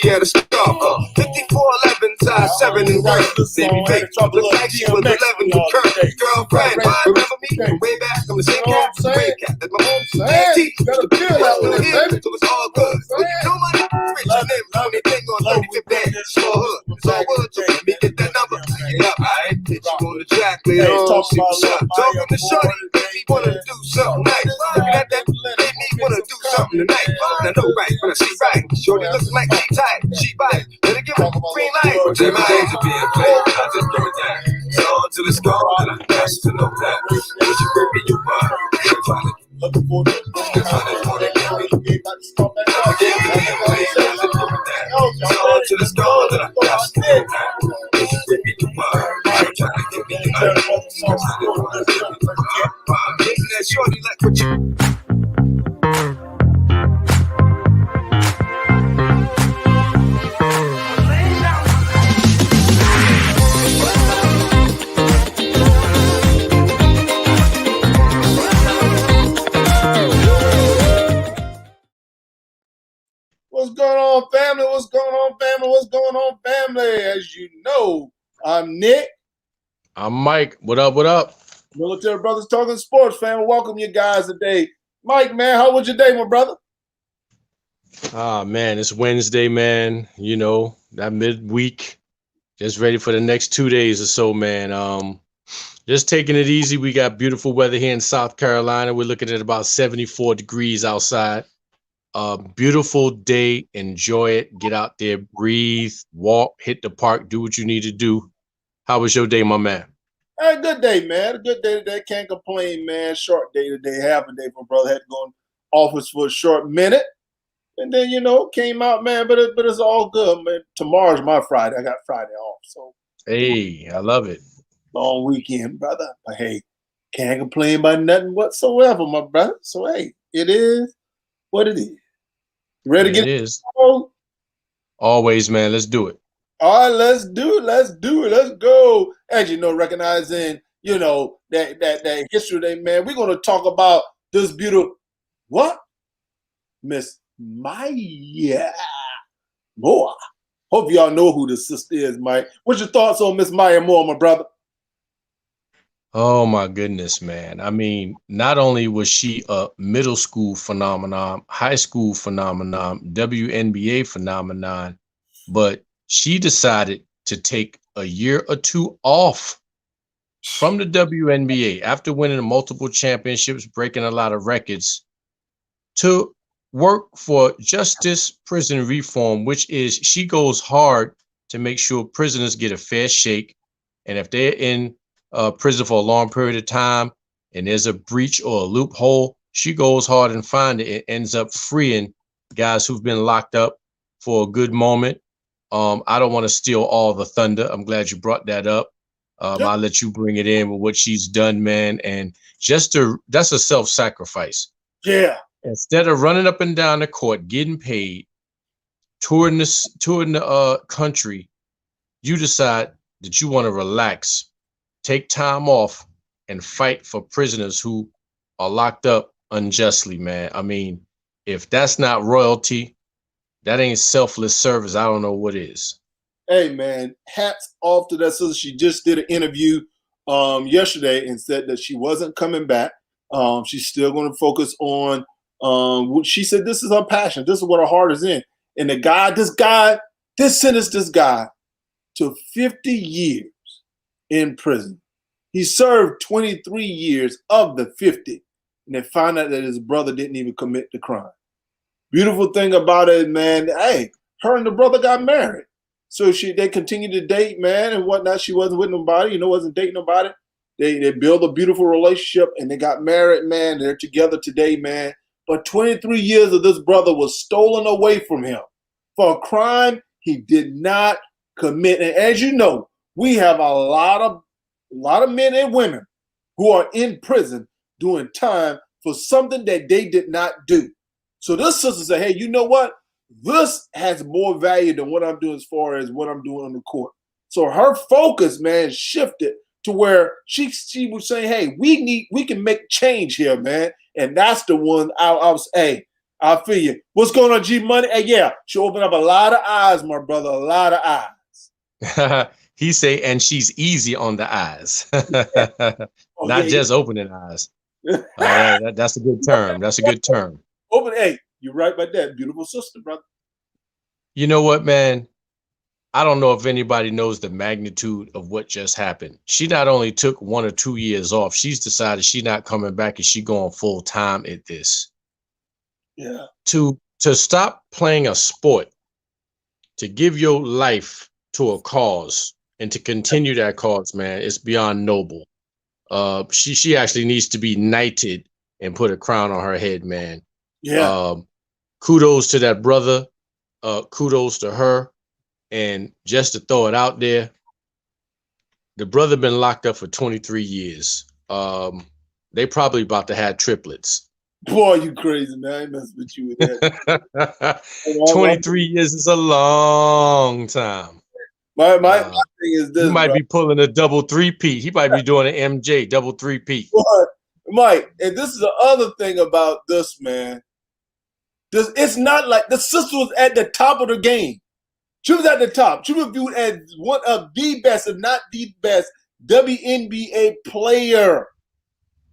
she had a scar. 5411 size 7 and girl. Baby fake, look like she was 11 to curve. Girlfriend, remember me from way back? I'm the same cat, way cat. That's my home. DT, the bill out with it, so it's all good. No money, rich, name, anything on 35th day. Small hood, it's all good. So let me get that number. Get up, alright? Hit you on the track later on. See what's up. Talking to shorty, baby, wanna do something nice. Looking at that, made me wanna do something tonight. And I know right when I see right. Shorty looks like she tight, she bite. Better give her a green light. Every day's a being played, I just throw it down. So until it's gone, and I got to know that. Cause you baby, you mine. Looking for the until it's gone, and I got to know that. Cause you baby, you mine. Trying to get me tonight. Hitting that shorty like what you. What's going on, family? What's going on, family? What's going on, family? As you know, I'm Nick. I'm Mike. What up, what up? Military Brothers Talking Sports, family. Welcome you guys today. Mike, man, how was your day, my brother? Man, it's Wednesday, man. You know, that midweek. Just ready for the next 2 days or so, man. Just taking it easy. We got beautiful weather here in South Carolina. We're looking at about 74 degrees outside. Beautiful day. Enjoy it. Get out there, breathe, walk, hit the park, do what you need to do. How was your day, my man? Hey, good day, man. A good day today. Can't complain, man. Short day today. Half a day for brother. Had to go in office for a short minute. And then, came out, man. But it's all good, man. Tomorrow's my Friday. I got Friday off. So hey, I love it. Long weekend, brother. But hey, can't complain about nothing whatsoever, my brother. So hey, it is what it is. You ready to get it? Is. Always, man. Let's do it. All right, let's do it. Let's go. As you know, recognizing, that history day, man. We're gonna talk about this beautiful Miss Myer. Moore. Hope y'all know who this sister is, Mike. What's your thoughts on Miss Myer Moore, my brother? Oh my goodness, man. I mean, not only was she a middle school phenomenon, high school phenomenon, WNBA phenomenon, but she decided to take a year or two off from the WNBA after winning multiple championships, breaking a lot of records, to work for justice prison reform, which is she goes hard to make sure prisoners get a fair shake. And if they're in prison for a long period of time and there's a breach or a loophole, she goes hard and finds it. It ends up freeing guys who've been locked up for a good moment. I don't want to steal all the thunder. I'm glad you brought that up. I'll let you bring it in with what she's done, man. And that's a self-sacrifice. Yeah. Instead of running up and down the court, getting paid, touring the country, you decide that you want to relax, take time off, and fight for prisoners who are locked up unjustly, man. I mean, if that's not royalty, that ain't selfless service. I don't know what is. Hey, man, hats off to that sister. She just did an interview yesterday and said that she wasn't coming back. She's still going to focus on she said this is her passion. This is what her heart is in. And this sentenced this guy to 50 years in prison. He served 23 years of the 50. And they found out that his brother didn't even commit the crime. Beautiful thing about it, man, hey, her and the brother got married. So they continued to date, man, and whatnot. She wasn't with nobody, wasn't dating nobody. They built a beautiful relationship and they got married, man. They're together today, man. But 23 years of this brother was stolen away from him for a crime he did not commit. And as you know, we have a lot of men and women who are in prison doing time for something that they did not do. So this sister said, hey, you know what? This has more value than what I'm doing as far as what I'm doing on the court. So her focus, man, shifted to where she was saying, hey, we can make change here, man. And that's the one I was, hey, I feel you. What's going on, G Money? Hey, yeah, she opened up a lot of eyes, my brother. A lot of eyes. He say, and she's easy on the eyes, Oh, not yeah, just opening eyes. That's a good term. That's a good term. Open. Hey, you're right about that. Beautiful sister, brother. You know what, man? I don't know if anybody knows the magnitude of what just happened. She not only took 1 or 2 years off, she's decided she's not coming back and she going full time at this. Yeah. To stop playing a sport, to give your life to a cause and to continue that cause, man, it's beyond noble. She actually needs to be knighted and put a crown on her head, man. Yeah. Kudos to that brother. Kudos to her. And just to throw it out there, the brother been locked up for 23 years. They probably about to have triplets. Boy, you crazy, man. I ain't messing with you with that. 23 years is a long time. My thing is this. He might be pulling a double three-peat. He might be doing an MJ double three-peat. Mike, and this is the other thing about this, man. It's not like the sister was at the top of the game. She was at the top. She was viewed as one of the best, if not the best, WNBA player.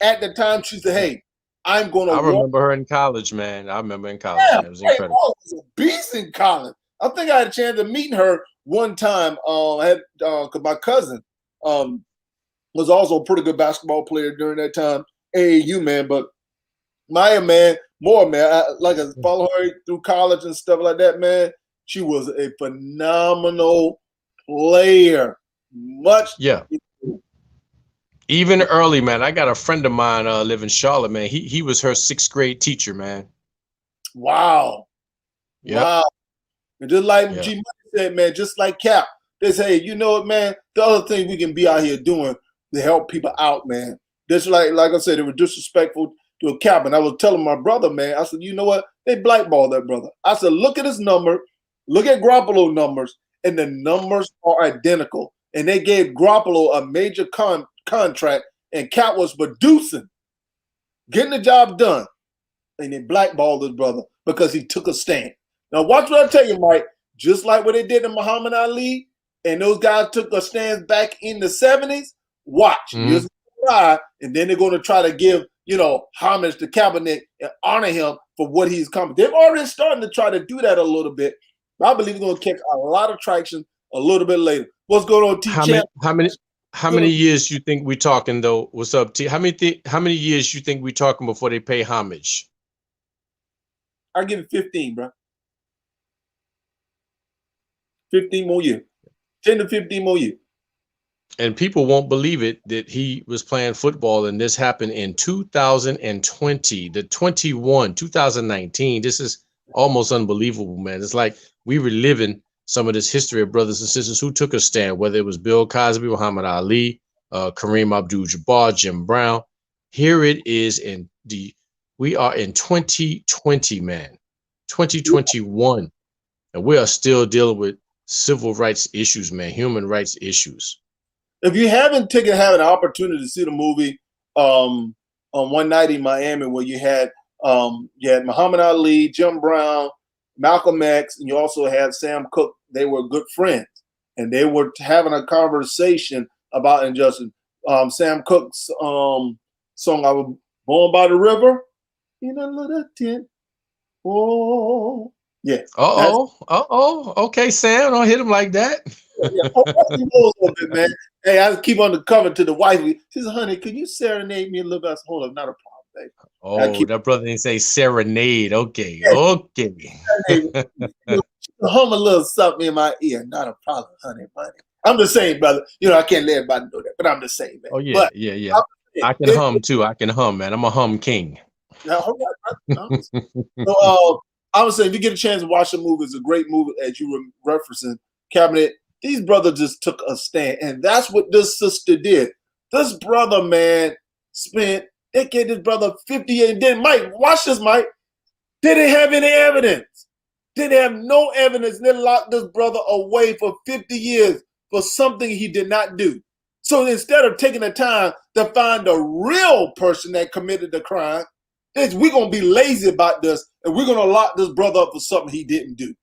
At the time, she said, hey, I'm going to I remember her in college, man. I remember in college. Yeah, man. It was incredible. Oh, it was a beast in college. I think I had a chance of meeting her one time. Cause my cousin was also a pretty good basketball player during that time. AAU, man. But Myer, man, I follow her through college and stuff like that, man. She was a phenomenal player. Yeah. Even early, man. I got a friend of mine live in Charlotte, man. He was her 6th grade teacher, man. Wow. Yep. Wow. And just like G Money said, man, just like Cap, they say, you know what, man, the other thing we can be out here doing to help people out, man. Just like I said, they were disrespectful to a Cap. And I was telling my brother, man, I said, you know what? They blackballed that brother. I said, look at his number, look at Garoppolo numbers, and the numbers are identical. And they gave Garoppolo a major contract, and Cap was producing, getting the job done. And they blackballed his brother because he took a stand. Now, watch what I tell you, Mike. Just like what they did to Muhammad Ali, and those guys took a stand back in the 70s, watch. Mm-hmm. And then they're going to try to give, homage to Kaepernick and honor him for what he's coming. They've already started to try to do that a little bit. I believe it's going to catch a lot of traction a little bit later. What's going on, T? How many years you think we talking though? What's up, T? How many years you think we talking before they pay homage? I give it 15, bro. 15 more years. 10 to 15 more years. And people won't believe it that he was playing football and this happened in 2020, 2019. This is almost unbelievable, man. It's like we were living some of this history of brothers and sisters who took a stand, whether it was Bill Cosby, Muhammad Ali, Kareem Abdul-Jabbar, Jim Brown. Here it is we are in 2020, man, 2021, and we are still dealing with civil rights issues, man, human rights issues. If you haven't had an opportunity to see the movie on One Night in Miami, where you had Muhammad Ali, Jim Brown, Malcolm X, and you also had Sam Cooke. They were good friends, and they were having a conversation about injustice. Sam Cooke's song, "I Was Born by the River," in a little tent. Oh, yeah. Okay, Sam, don't hit him like that. Man. Hey, I keep on the cover to the wife. She said, "Honey, could you serenade me a little bit?" I said, "Hold up, not a problem, baby." Oh, that brother didn't say serenade. Okay, okay. Hum a little something in my ear. Not a problem, honey, buddy. I'm just saying, brother. I can't let everybody know that, but I'm just saying, man. Oh yeah, but yeah. I can hum too. I can hum, man. I'm a hum king. Now, hold on. So, I would say if you get a chance to watch the movie, it's a great movie, as you were referencing, Cabinet. These brothers just took a stand, and that's what this sister did. This brother, man, they gave this brother 50 years. And then, Mike, watch this, Mike. Didn't have any evidence. Didn't have no evidence. They locked this brother away for 50 years for something he did not do. So instead of taking the time to find the real person that committed the crime, We're going to be lazy about this, and we're going to lock this brother up for something he didn't do.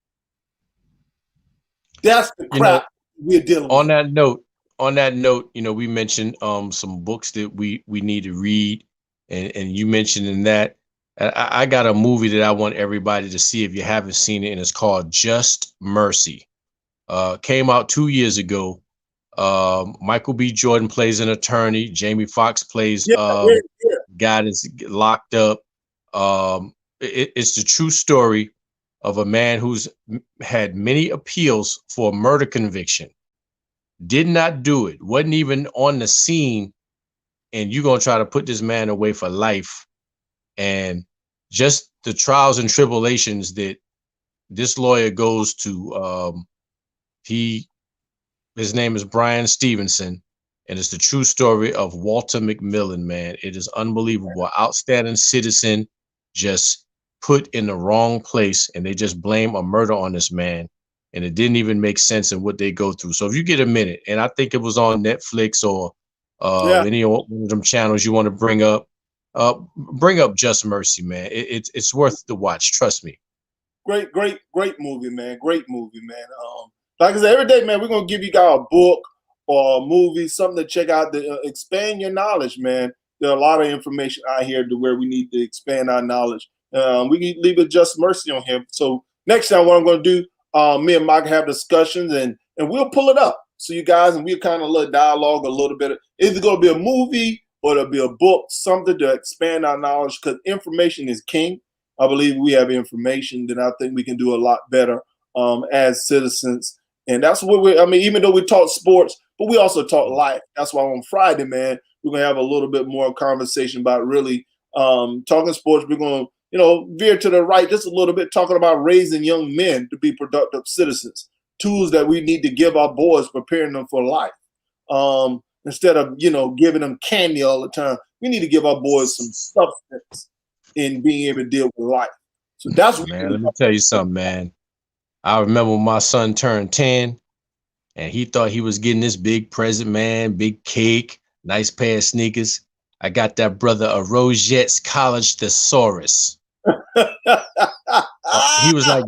That's the crap we're dealing with. On that note, we mentioned some books that we need to read, and you mentioned in that. I got a movie that I want everybody to see if you haven't seen it, and it's called Just Mercy. Came out 2 years ago. Michael B. Jordan plays an attorney. Jamie Foxx plays guy that's locked up. It's the true story of a man who's had many appeals for a murder conviction. Did not do it. Wasn't even on the scene. And you're going to try to put this man away for life. And just the trials and tribulations that this lawyer goes to. His name is Brian Stevenson, and it's the true story of Walter McMillan, man. It is unbelievable. Outstanding citizen, just put in the wrong place, and they just blame a murder on this man, and it didn't even make sense in what they go through. So if you get a minute, and I think it was on Netflix or any one of them channels you want to bring up Just Mercy, man. It's worth the watch. Trust me. Great movie, man. Great movie, man. Like I said, every day, man, we're going to give you guys a book or a movie, something to check out to expand your knowledge, man. There are a lot of information out here to where we need to expand our knowledge. We need to leave it Just Mercy on him. So next time what I'm going to do, me and Mike have discussions, and we'll pull it up. So you guys, and we'll kind of let dialogue a little bit. It's going to be a movie or it'll be a book, something to expand our knowledge, because information is king. I believe we have information that I think we can do a lot better as citizens. And that's what even though we talk sports, but we also talk life. That's why on Friday, man, we're going to have a little bit more conversation about really talking sports. We're going to, veer to the right just a little bit, talking about raising young men to be productive citizens, tools that we need to give our boys, preparing them for life. Instead of, giving them candy all the time, we need to give our boys some substance in being able to deal with life. So that's what man, let me tell you something, man. I remember when my son turned 10 and he thought he was getting this big present, man, big cake, nice pair of sneakers. I got that brother a Rogette's College Thesaurus. He was like,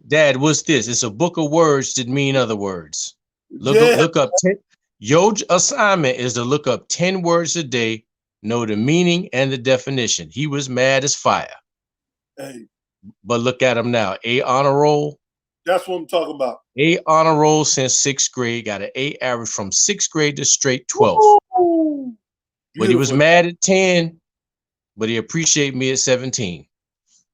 Dad, what's this? It's a book of words that mean other words. Look up 10. Your assignment is to look up 10 words a day, know the meaning and the definition. He was mad as fire. Hey. But look at him now. A honor roll. That's what I'm talking about. A honor roll since 6th grade. Got an A average from 6th grade to straight 12th. But he was mad at 10, but he appreciated me at 17.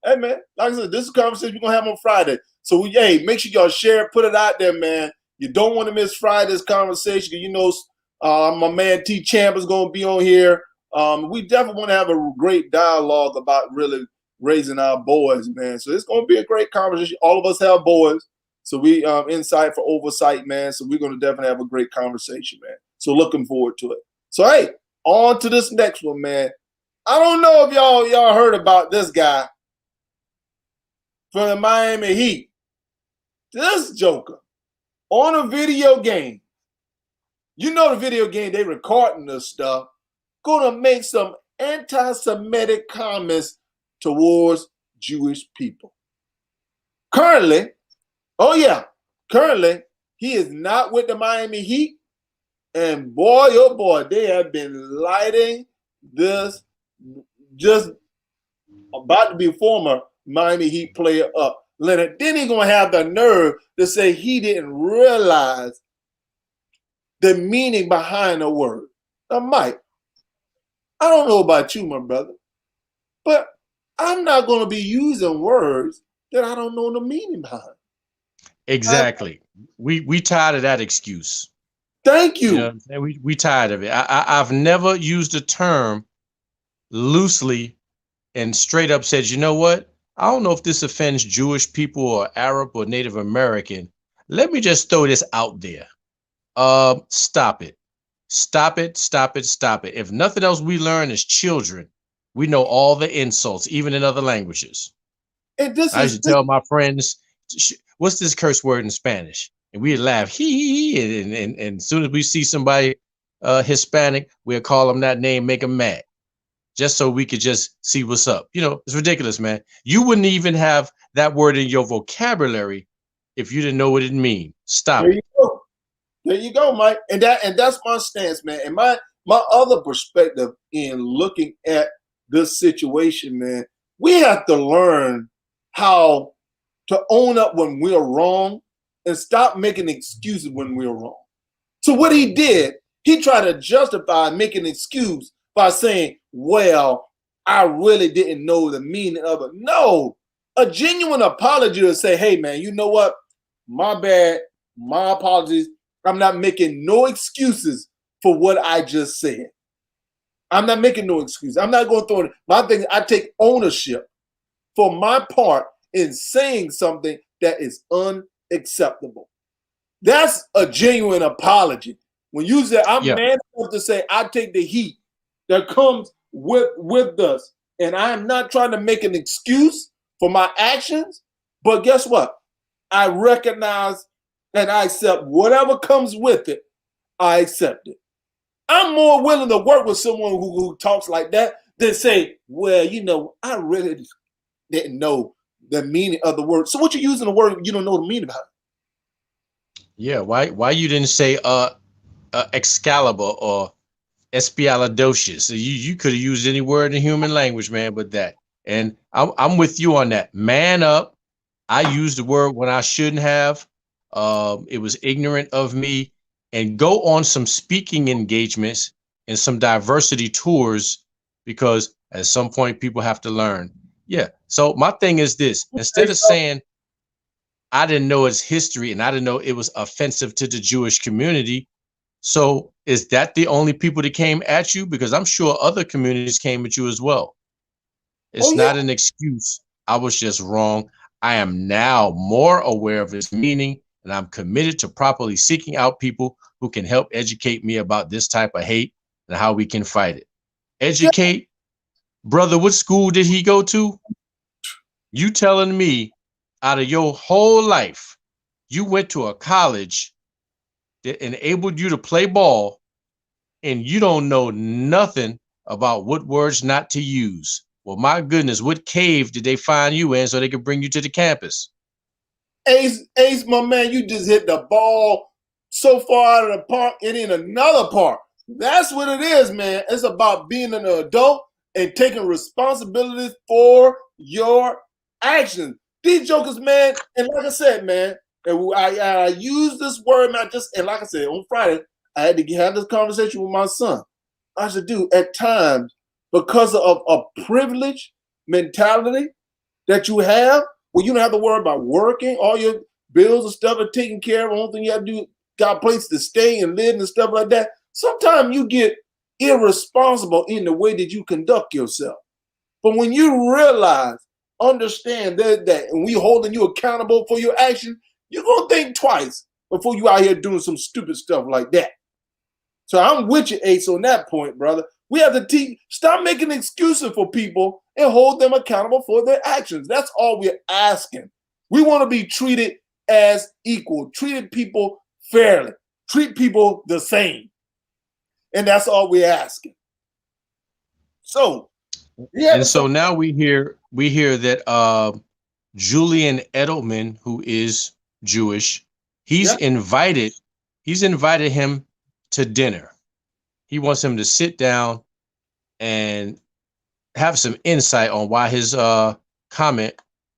Hey, man, like I said, this is a conversation we're going to have on Friday. So, make sure y'all share it, put it out there, man. You don't want to miss Friday's conversation. My man T. Champ is going to be on here. We definitely want to have a great dialogue about really raising our boys, man. So it's going to be a great conversation. All of us have boys. So we insight for oversight, man. So we're going to definitely have a great conversation, man. So looking forward to it. So, hey, on to this next one, man. I don't know if y'all heard about this guy from the Miami Heat. This joker on a video game. The video game, they recording this stuff, going to make some anti-Semitic comments towards Jewish people. Currently, he is not with the Miami Heat. And boy, oh boy, they have been lighting this just about to be former Miami Heat player up. Leonard, then he's going to have the nerve to say he didn't realize the meaning behind the word. Now, Mike, I don't know about you, my brother, but I'm not going to be using words that I don't know the meaning behind. Exactly. We tired of that excuse. Thank you. We tired of it. I've never used a term loosely and straight up said, you know what? I don't know if this offends Jewish people or Arab or Native American. Let me just throw this out there. Stop it. Stop it. Stop it. Stop it. If nothing else we learn as children, we know all the insults, even in other languages. I used to tell my friends, what's this curse word in Spanish? And we'd laugh, and as soon as we see somebody Hispanic, we'll call them that name, make them mad. just so we could just see what's up. You know, it's ridiculous, man. You wouldn't even have that word in your vocabulary if you didn't know what it means. Stop There it. you go. There you go, Mike. And that's my stance, man. And my other perspective in looking at this situation, man, we have to learn how to own up when we're wrong and stop making excuses when we're wrong. So what he did, he tried to justify making an excuse by saying, well, I really didn't know the meaning of it. No, a genuine apology to say, hey, man, you know what? My bad. My apologies. I'm not making no excuses for what I just said. I'm not making no excuses. I'm not going to throw it. My thing, I take ownership for my part in saying something that is unacceptable. That's a genuine apology. When you say, I'm man enough to say, I take the heat that comes with us, and I am not trying to make an excuse for my actions, but guess what? I recognize and I accept whatever comes with it. I accept it. I'm more willing to work with someone who talks like that than say, well, you know, I really didn't know the meaning of the word. So what you using the word you don't know the meaning of it? Yeah, why you didn't say Excalibur or Espialidocious? You could have used any word in human language, man, but that. And I'm with you on that. Man up. I used the word when I shouldn't have. It was ignorant of me. And go on some speaking engagements and some diversity tours, because at some point people have to learn. Yeah. So my thing is this: instead of saying I didn't know its history and I didn't know it was offensive to the Jewish community, so is that the only people that came at you? Because I'm sure other communities came at you as well. It's not an excuse. I was just wrong. I am now more aware of its meaning, and I'm committed to properly seeking out people who can help educate me about this type of hate and how we can fight it. Educate? Brother, what school did he go to? You telling me out of your whole life, you went to a college that enabled you to play ball, and you don't know nothing about what words not to use? Well, my goodness, what cave did they find you in so they could bring you to the campus? Ace, my man, you just hit the ball so far out of the park and in another park. That's what it is, man. It's about being an adult and taking responsibility for your actions. These jokers, man, and like I said, man, and I use this word, man, and like I said, on Friday, I had to have this conversation with my son. I said, dude, at times, because of a privilege mentality that you have, where you don't have to worry about working, all your bills and stuff are taken care of. The only thing you have to do, got a place to stay and live and stuff like that. Sometimes you get irresponsible in the way that you conduct yourself. But when you realize, understand that and we holding you accountable for your action, you're going to think twice before you out here doing some stupid stuff like that. So I'm with you, Ace, on that point, brother. We have to stop making excuses for people and hold them accountable for their actions. That's all we're asking. We want to be treated as equal, treated people fairly, treat people the same. And that's all we're asking. So, yeah. And so now we hear that Julian Edelman, who is Jewish, he's invited him to dinner. He wants him to sit down and have some insight on why his comment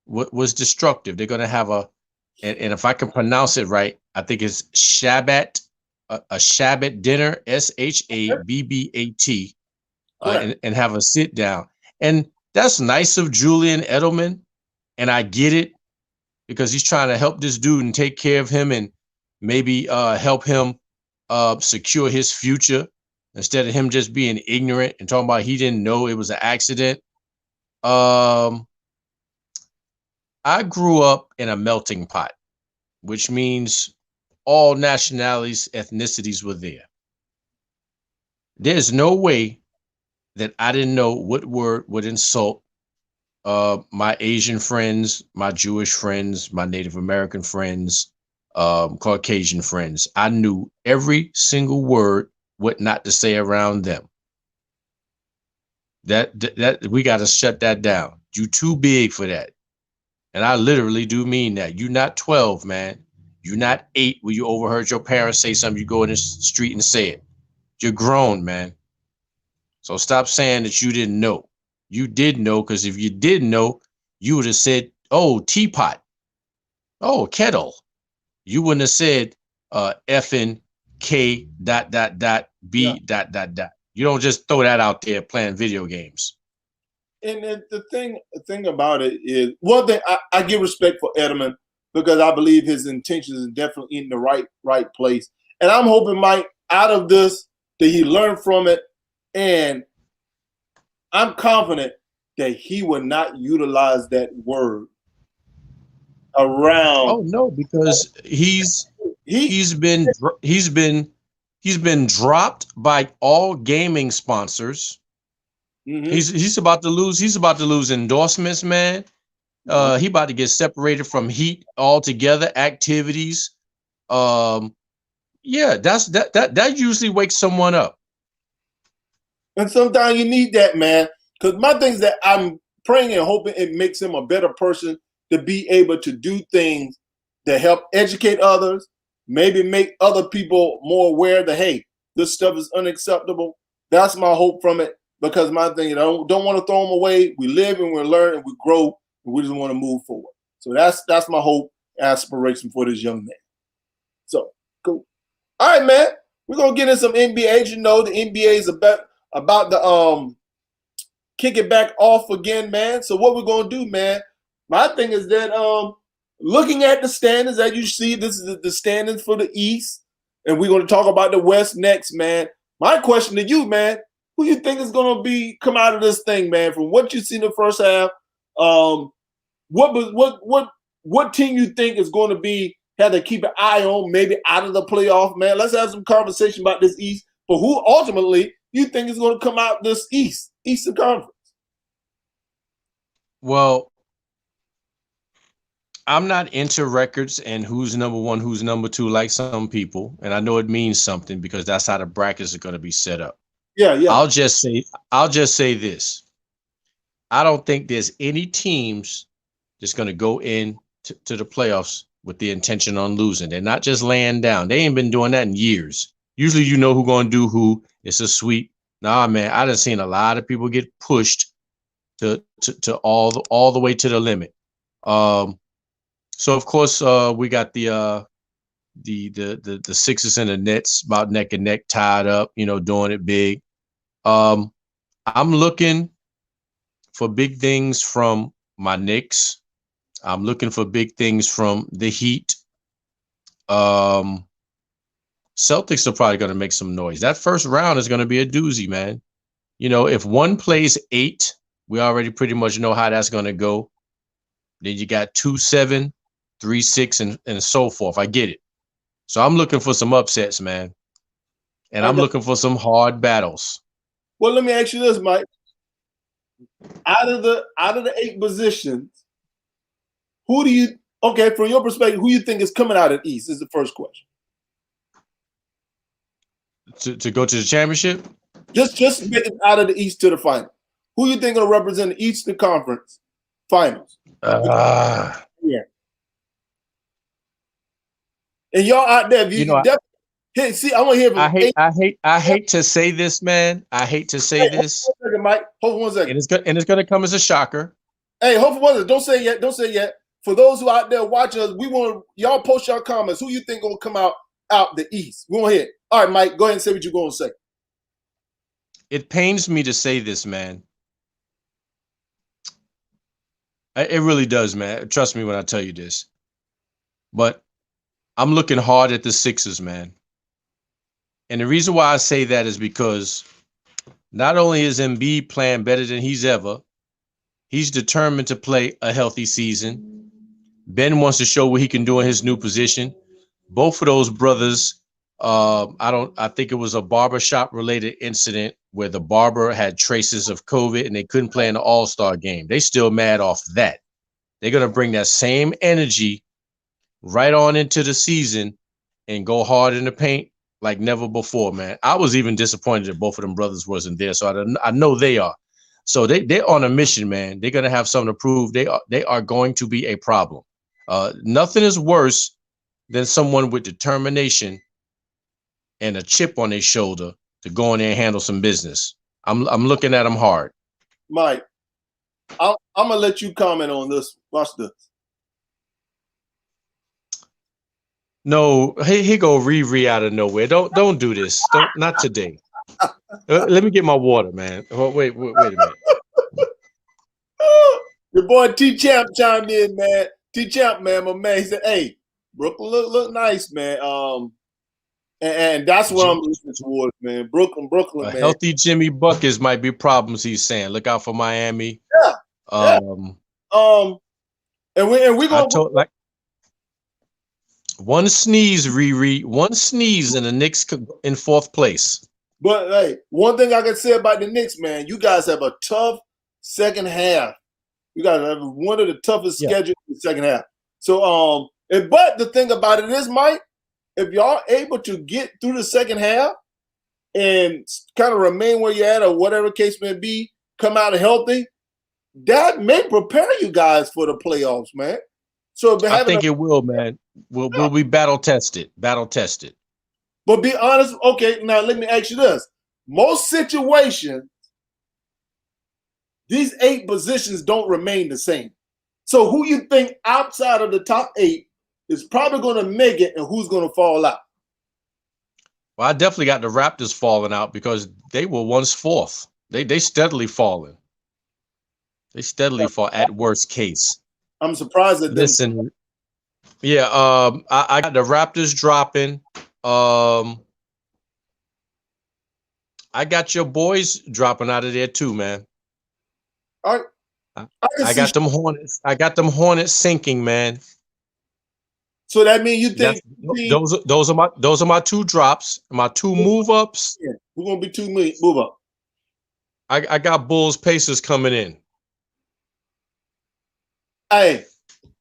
was destructive. They're going to have and if I can pronounce it right, I think it's Shabbat, a Shabbat dinner, Shabbat, and have a sit down. And that's nice of Julian Edelman. And I get it, because he's trying to help this dude and take care of him and maybe help him secure his future, instead of him just being ignorant and talking about he didn't know it was an accident. I grew up in a melting pot, which means all nationalities, ethnicities were there. There's no way that I didn't know what word would insult my Asian friends, my Jewish friends, my Native American friends, Caucasian friends. I knew every single word what not to say around them. That we got to shut that down. You too big for that. And I literally do mean that. You're not 12, man. You're not 8 where you overheard your parents say something, you go in the street and say it. You're grown, man. So stop saying that you didn't know. You did know, because if you did know, you would have said, oh, teapot. Oh, kettle. You wouldn't have said effing K ... B ... You don't just throw that out there playing video games. And the thing about it is, one thing I give respect for Edelman, because I believe his intentions are definitely in the right place. And I'm hoping, Mike, out of this, that he learned from it. And I'm confident that he will not utilize that word around. Oh no, because he's been dropped by all gaming sponsors. Mm-hmm. He's about to lose endorsements, man. He about to get separated from Heat altogether, activities. Yeah, that usually wakes someone up. And sometimes you need that, man. Because my thing is that I'm praying and hoping it makes him a better person to be able to do things that help educate others, maybe make other people more aware that, hey, this stuff is unacceptable. That's my hope from it. Because my thing, I don't want to throw them away. We live and we learn and we grow, and we just want to move forward. So that's my hope, aspiration for this young man. So cool. All right, man. We're gonna get in some NBA. You know, the NBA is about to kick it back off again, man. So what we're gonna do, man? My thing is that looking at the standings, as you see, this is the standings for the East, and we're gonna talk about the West next, man. My question to you, man. Who you think is going to come out of this thing, man? From what you see in the first half, what team you think is going to have to keep an eye on, maybe out of the playoff, man? Let's have some conversation about this East. But who ultimately you think is going to come out this Eastern Conference? Well, I'm not into records and who's number one, who's number two, like some people, and I know it means something because that's how the brackets are going to be set up. Yeah. I'll just say this. I don't think there's any teams that's going to go in to the playoffs with the intention on losing. They're not just laying down. They ain't been doing that in years. Usually you know who's going to do who. It's a sweep. Nah, man, I done seen a lot of people get pushed to all the way to the limit. So of course we got the Sixers and the Nets about neck and neck, tied up, doing it big. I'm looking for big things from my Knicks. I'm looking for big things from the Heat. Celtics are probably going to make some noise. That first round is going to be a doozy, man. If one plays 8, we already pretty much know how that's going to go. Then you got 2-7, 3-6, and so forth. I get it. So I'm looking for some upsets, man. And I'm looking for some hard battles. Well, let me ask you this, Mike. Out of the 8 positions, from your perspective, who you think is coming out of the East is the first question. To go to the championship? Just make it out of the East to the final. Who you think will represent the Eastern Conference Finals? Yeah. And y'all out there, hey, see, I want to hear from I hate to say this, man. I hate to say this. Hold on 1 second, Mike. Hold on 1 second. And it's gonna come as a shocker. Hey, hold on 1 second. Don't say yet. Don't say yet. For those who out there watching us, we want y'all post your comments. Who you think gonna come out the East? Go ahead. All right, Mike. Go ahead and say what you're gonna say. It pains me to say this, man. It really does, man. Trust me when I tell you this. But I'm looking hard at the Sixers, man. And the reason why I say that is because not only is Embiid playing better than he's ever, he's determined to play a healthy season. Ben wants to show what he can do in his new position. Both of those brothers, I think it was a barbershop related incident where the barber had traces of COVID and they couldn't play in the All-Star game. They still mad off that. They're going to bring that same energy right on into the season and go hard in the paint like never before, man. I was even disappointed that both of them brothers wasn't there, so I know they are. So they're on a mission, man. They're gonna have something to prove. They are going to be a problem. Nothing is worse than someone with determination and a chip on their shoulder to go in there and handle some business. I'm looking at them hard. Mike, I'm gonna let you comment on this. Watch this. No, he go Riri out of nowhere. Don't do this. Not today. Let me get my water, man. Oh, wait a minute. Your boy T Champ chimed in, man. T Champ, man, my man. He said, "Hey, Brooklyn look nice, man." And that's what I'm looking towards, man. Brooklyn, man. Healthy Jimmy Buckets might be problems. He's saying, look out for Miami. Yeah. And we gonna one sneeze, Riri. One sneeze, and the Knicks in 4th place. But hey, one thing I can say about the Knicks, man, you guys have a tough second half. You guys have one of the toughest schedules in the second half. So, but the thing about it is, Mike, if y'all able to get through the second half and kind of remain where you're at or whatever case may be, come out healthy, that may prepare you guys for the playoffs, man. So I think it will, man. We'll be battle tested. But be honest, okay, now let me ask you this. Most situations, these 8 positions don't remain the same. So who you think outside of the top 8 is probably going to make it and who's going to fall out? Well, I definitely got the Raptors falling out because they were once 4th. They steadily falling. They steadily fall at worst case. I'm surprised that Listen, I got the Raptors dropping. I got your boys dropping out of there too, man. All right. I got them Hornets. I got them Hornets sinking, man. So that means you think those are my 2 drops, my 2 move ups. Yeah, we're gonna be 2 move up. I got Bulls Pacers coming in. Hey,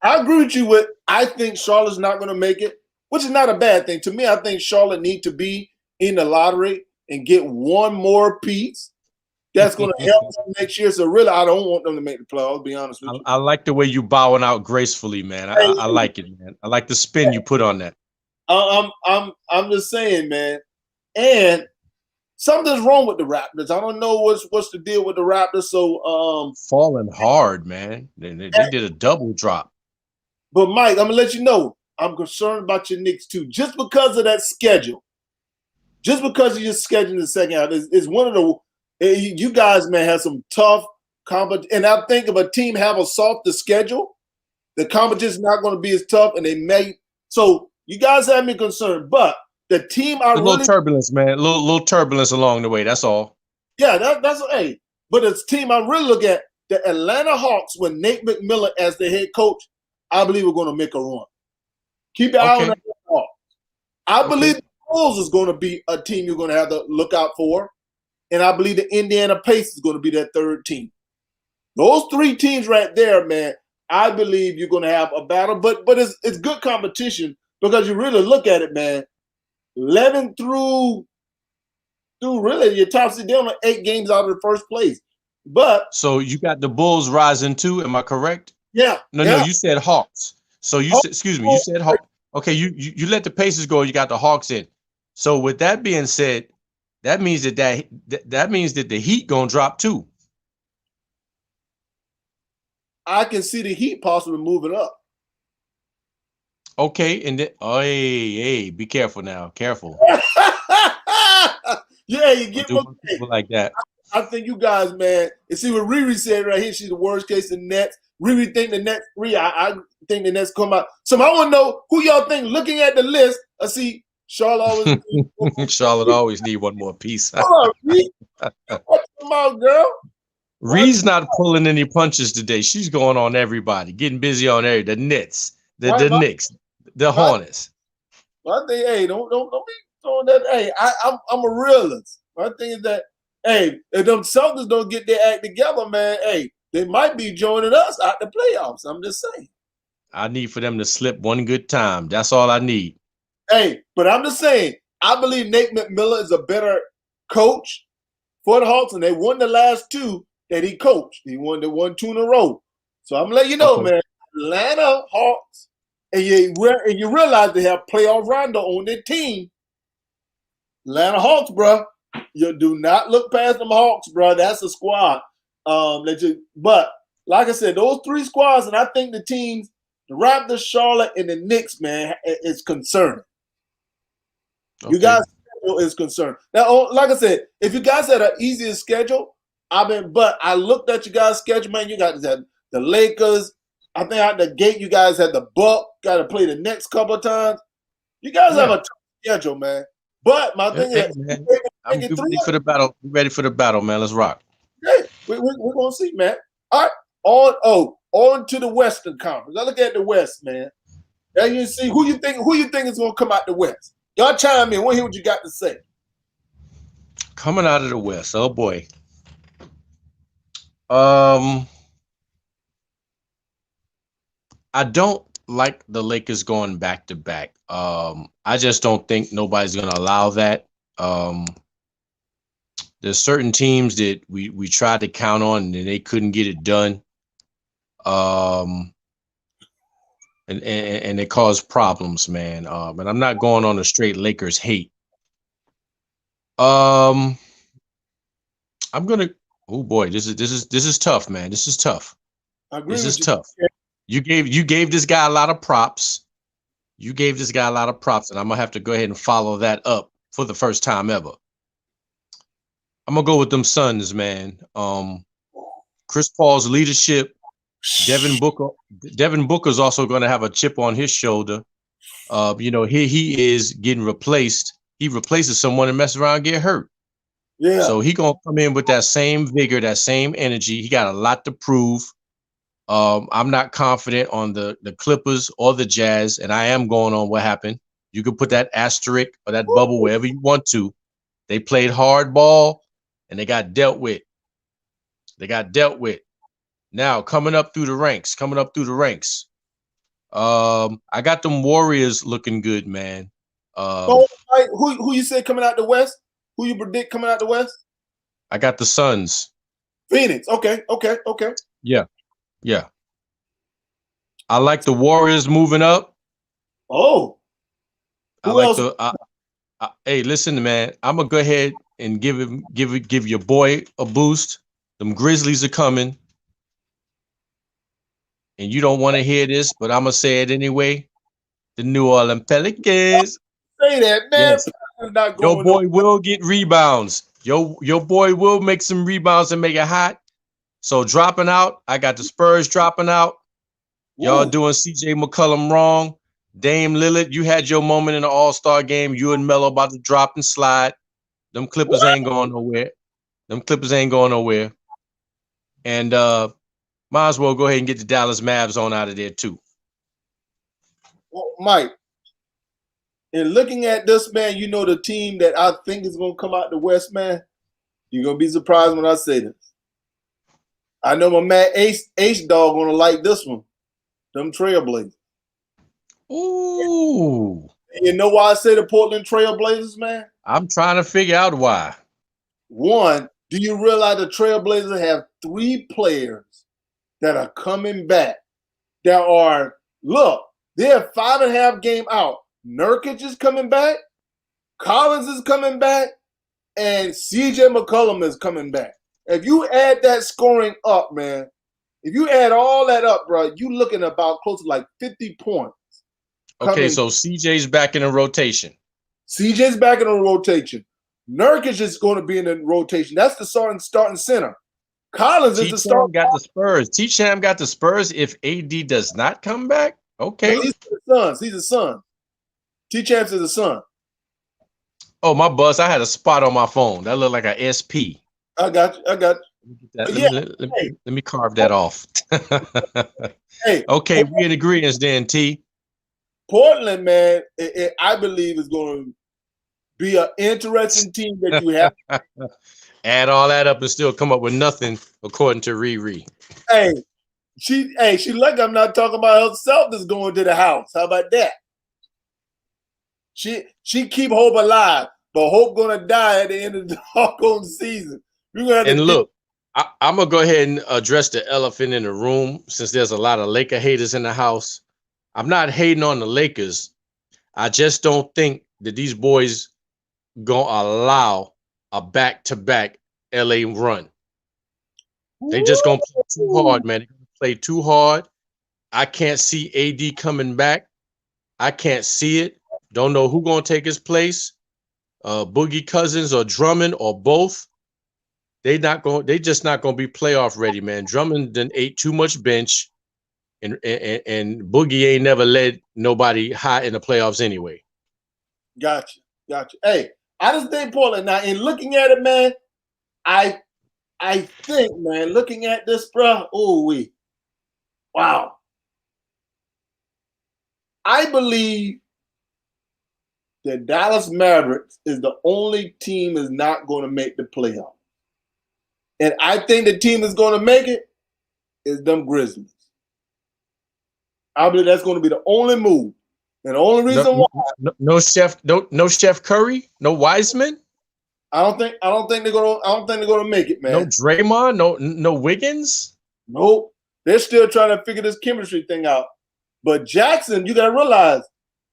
I agree with you. I think Charlotte's not going to make it, which is not a bad thing. To me, I think Charlotte need to be in the lottery and get one more piece. That's going to help them next year. So really, I don't want them to make the playoffs. I'll be honest with you. I like the way you bowing out gracefully, man. I like it, man. I like the spin you put on that. I'm just saying, man. And something's wrong with the Raptors. I don't know what's the deal with the Raptors. So falling hard, man. They did a double drop. But Mike, I'm gonna let you know, I'm concerned about your Knicks too. Just because of that schedule, just because of your schedule in the second half, is one of the you guys, man, have some tough competition. And I think if a team have a softer schedule, the competition is not going to be as tough, and they may. So you guys have me concerned, but the team little turbulence, man. A little turbulence along the way. That's all. Yeah, that's hey. But the team I really look at, the Atlanta Hawks with Nate McMillan as the head coach, I believe we're going to make a run. Keep your eye on that Hawks. I believe the Bulls is going to be a team you're going to have to look out for, and I believe the Indiana Pacers is going to be that 3rd team. Those 3 teams right there, man. I believe you're going to have a battle, but it's good competition because you really look at it, man. 11 through really your top seed, they're only 8 games out of the first place. But so you got the Bulls rising too, am I correct? Yeah. No, you said Hawks. So you said, excuse me, you said Hawks. Okay, you let the Pacers go, you got the Hawks in. So with that being said, that means that means that the Heat gonna drop too. I can see the Heat possibly moving up. Okay, and then hey, be careful now. Careful. Yeah, you get people like that. I think you guys, man, and see what Riri said right here. She's the worst case in the Nets. Riri think the Nets. I think the Nets come out. So I want to know who y'all think. Looking at the list, I see Charlotte always need one more piece. Come on, Ree. Come on, girl. Ree's not pulling any punches today. She's going on everybody, getting busy on everybody. The Nets, the Knicks, the Hornets. I think, hey, don't be throwing that. Hey, I'm a realist. My thing is that, hey, if them Celtics don't get their act together, man, hey, they might be joining us out the playoffs. I'm just saying. I need for them to slip one good time. That's all I need. Hey, but I'm just saying, I believe Nate McMillan is a better coach for the Hawks, and they won the last 2. that he coached. He won 2 in a row. So I'm letting you know, man, Atlanta Hawks, and you realize they have playoff Rondo on their team. Atlanta Hawks, bro. You do not look past them Hawks, bro. That's a squad. But like I said, those 3 squads, and I think the teams, the Raptors, Charlotte, and the Knicks, man, is concerning. Okay. You guys' schedule is concerned. Now, like I said, if you guys had an easier schedule, but I looked at you guys' schedule, man. You got the Lakers. I think out the gate, you guys had the Bucs. Got to play the next couple of times. You guys have a tough schedule, man. But my thing is, man, I'm ready for the battle. Ready for the battle, man. Let's rock. Yeah, we're gonna see, man. All right, on to the Western Conference. I look at the West, man. Now you see who you think is gonna come out the West. Y'all chime in. Want to hear what you got to say? Coming out of the West, oh boy. I don't like the Lakers going back to back. I just don't think nobody's going to allow that. There's certain teams that we tried to count on and they couldn't get it done. And it caused problems, man. And I'm not going on a straight Lakers hate. I'm gonna. Oh boy, this is tough, man. This is tough. This is tough. You gave this guy a lot of props. You gave this guy a lot of props, and I'm gonna have to go ahead and follow that up for the first time ever. I'm gonna go with them Suns, man. Chris Paul's leadership. Devin Booker's also going to have a chip on his shoulder. He is getting replaced. He replaces someone and messes around and get hurt. Yeah. So he gonna come in with that same vigor, that same energy. He got a lot to prove. I'm not confident on the Clippers or the Jazz, and I am going on what happened. You could put that asterisk or that bubble wherever you want to. They played hardball, and they got dealt with. Now coming up through the ranks. I got them Warriors looking good, man. Who you say coming out the West? Who you predict coming out the West? I got the Suns. Phoenix. Okay. Yeah. I like the Warriors moving up. Oh. Hey, listen, man. I'm gonna go ahead and give your boy a boost. Them Grizzlies are coming. And you don't want to hear this, but I'm gonna say it anyway. The New Orleans Pelicans. Say that, man. Yes. Your boy will get rebounds. Your boy will make some rebounds and make it hot. So dropping out, I got the Spurs dropping out. Y'all doing CJ McCollum wrong. Dame Lillard, you had your moment in the All-Star game. You and Melo about to drop and slide. Them Clippers ain't going nowhere. And might as well go ahead and get the Dallas Mavs on out of there too. Well, Mike, in looking at this, man, you know the team that I think is going to come out the West, man. You're going to be surprised when I say this. I know my man H-Dog going to like this one. Them Trailblazers. Ooh. You know why I say the Portland Trailblazers, man? I'm trying to figure out why. One, do you realize the Trailblazers have 3 players that are coming back? They're 5.5 game out. Nurkic is coming back. Collins is coming back. And CJ McCollum is coming back. If you add that scoring up, man, if you add all that up, bro, you looking about close to like 50 points. Okay, so CJ's back in the rotation. CJ's back in the rotation. Nurkic is going to be in the rotation. That's the starting center. Collins is the starter. Got the Spurs. T-Cham got the Spurs if AD does not come back. Okay. No, he's the Suns. He's a son. T-Champs is a son. Oh, my bus. I had a spot on my phone. That looked like a SP. I got you. Let me carve that off. Hey, okay, we in agreement then, T. Portland, man, I believe is going to be an interesting team that you have. Add all that up and still come up with nothing, according to Riri. Hey, she lucky I'm not talking about herself that's going to the house. How about that? She keep Hope alive, but Hope gonna die at the end of the doggone season. And look, I'm gonna go ahead and address the elephant in the room since there's a lot of Laker haters in the house. I'm not hating on the Lakers. I just don't think that these boys gonna allow a back-to-back LA run. They just gonna play too hard, man. They're gonna play too hard. I can't see AD coming back. I can't see it. Don't know who gonna take his place. Boogie Cousins or Drummond or both. They just not gonna be playoff ready, man. Drummond done ate too much bench, and Boogie ain't never led nobody high in the playoffs anyway. Gotcha. Hey, I just think Portland now. In looking at it, man, I think, man, looking at this, bro. Wow. I believe the Dallas Mavericks is the only team is not going to make the playoffs. And I think the team is going to make it is them Grizzlies. I believe that's going to be the only move. And the only reason why no Chef Curry, no Wiseman. I don't think they're gonna make it, man. No Draymond, no Wiggins. Nope. They're still trying to figure this chemistry thing out. But Jackson, you gotta realize,